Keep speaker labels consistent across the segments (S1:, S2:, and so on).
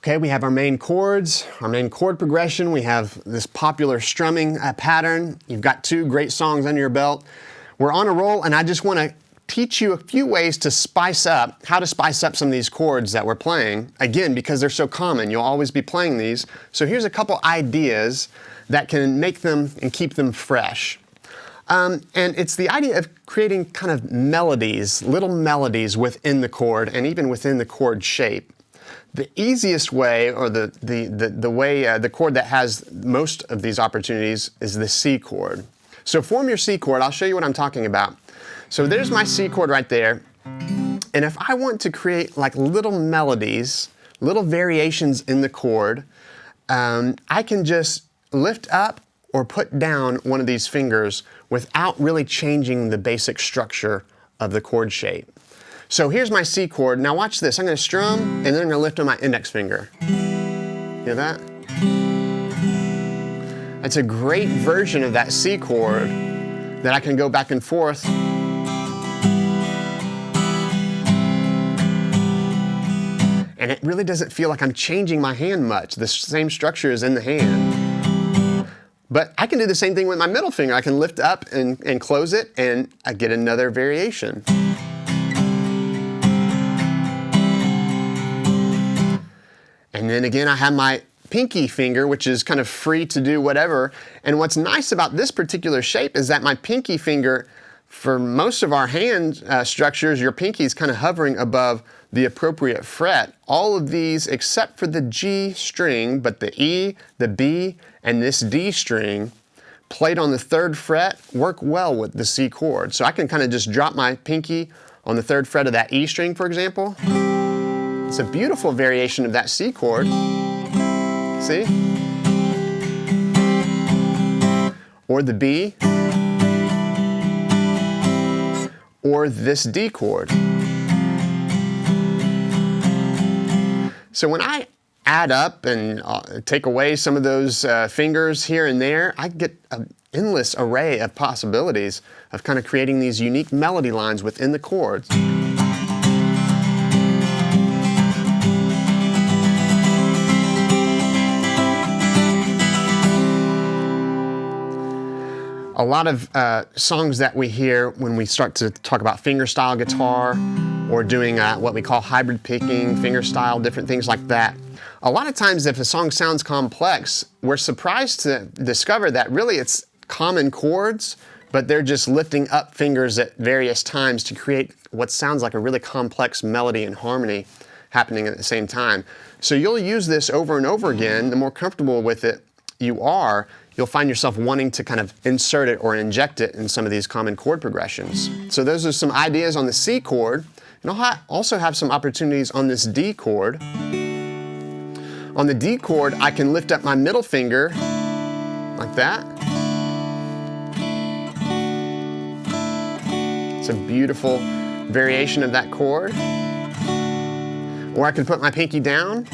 S1: Okay, we have our main chords, our main chord progression. We have this popular strumming pattern. You've got 2 great songs under your belt. We're on a roll, and I just want to teach you a few ways to spice up, how to spice up some of these chords that we're playing. Again, because they're so common, you'll always be playing these. So here's a couple ideas that can make them and keep them fresh. And it's the idea of creating kind of melodies, little melodies within the chord and even within the chord shape. The easiest way, or the way, the chord that has most of these opportunities is the C chord. So form your C chord. I'll show you what I'm talking about. So there's my C chord right there. And if I want to create like little melodies, little variations in the chord, I can just lift up or put down one of these fingers without really changing the basic structure of the chord shape. So here's my C chord. Now watch this. I'm going to strum, and then I'm going to lift on my index finger. Hear that? It's a great version of that C chord that I can go back and forth. And it really doesn't feel like I'm changing my hand much. The same structure is in the hand. But I can do the same thing with my middle finger. I can lift up and close it, and I get another variation. And then again, I have my pinky finger, which is kind of free to do whatever. And what's nice about this particular shape is that my pinky finger, for most of our hand structures, your pinky is kind of hovering above the appropriate fret. All of these, except for the G string, but the E, the B, and this D string, played on the 3rd fret, work well with the C chord. So I can kind of just drop my pinky on the 3rd fret of that E string, for example. It's a beautiful variation of that C chord. See? Or the B. Or this D chord. So when I add up and take away some of those fingers here and there, I get an endless array of possibilities of kind of creating these unique melody lines within the chords. A lot of songs that we hear when we start to talk about fingerstyle guitar or doing what we call hybrid picking, fingerstyle, different things like that. A lot of times if a song sounds complex, we're surprised to discover that really it's common chords, but they're just lifting up fingers at various times to create what sounds like a really complex melody and harmony happening at the same time. So you'll use this over and over again. The more comfortable with it you are, you'll find yourself wanting to kind of insert it or inject it in some of these common chord progressions. So those are some ideas on the C chord. And I'll also have some opportunities on this D chord. On the D chord, I can lift up my middle finger like that. It's a beautiful variation of that chord. Or I can put my pinky down,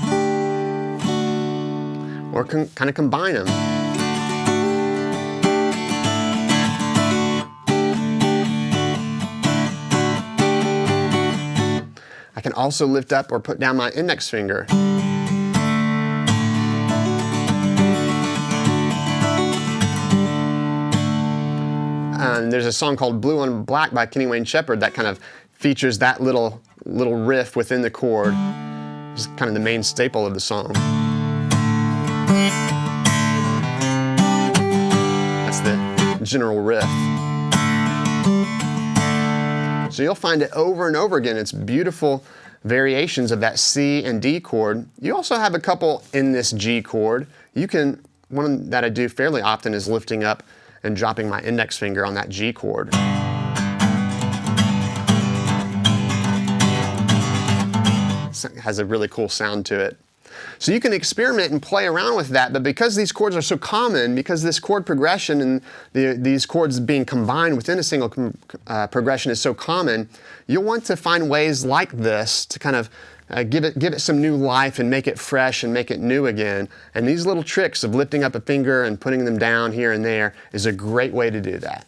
S1: or kind of combine them. I can also lift up or put down my index finger. And there's a song called Blue on Black by Kenny Wayne Shepherd that kind of features that little riff within the chord. It's kind of the main staple of the song. That's the general riff. So you'll find it over and over again. It's beautiful variations of that C and D chord. You also have a couple in this G chord. One that I do fairly often is lifting up and dropping my index finger on that G chord. It has a really cool sound to it. So you can experiment and play around with that, but because these chords are so common, because this chord progression and these chords being combined within a single progression is so common, you'll want to find ways like this to kind of give it some new life and make it fresh and make it new again. And these little tricks of lifting up a finger and putting them down here and there is a great way to do that.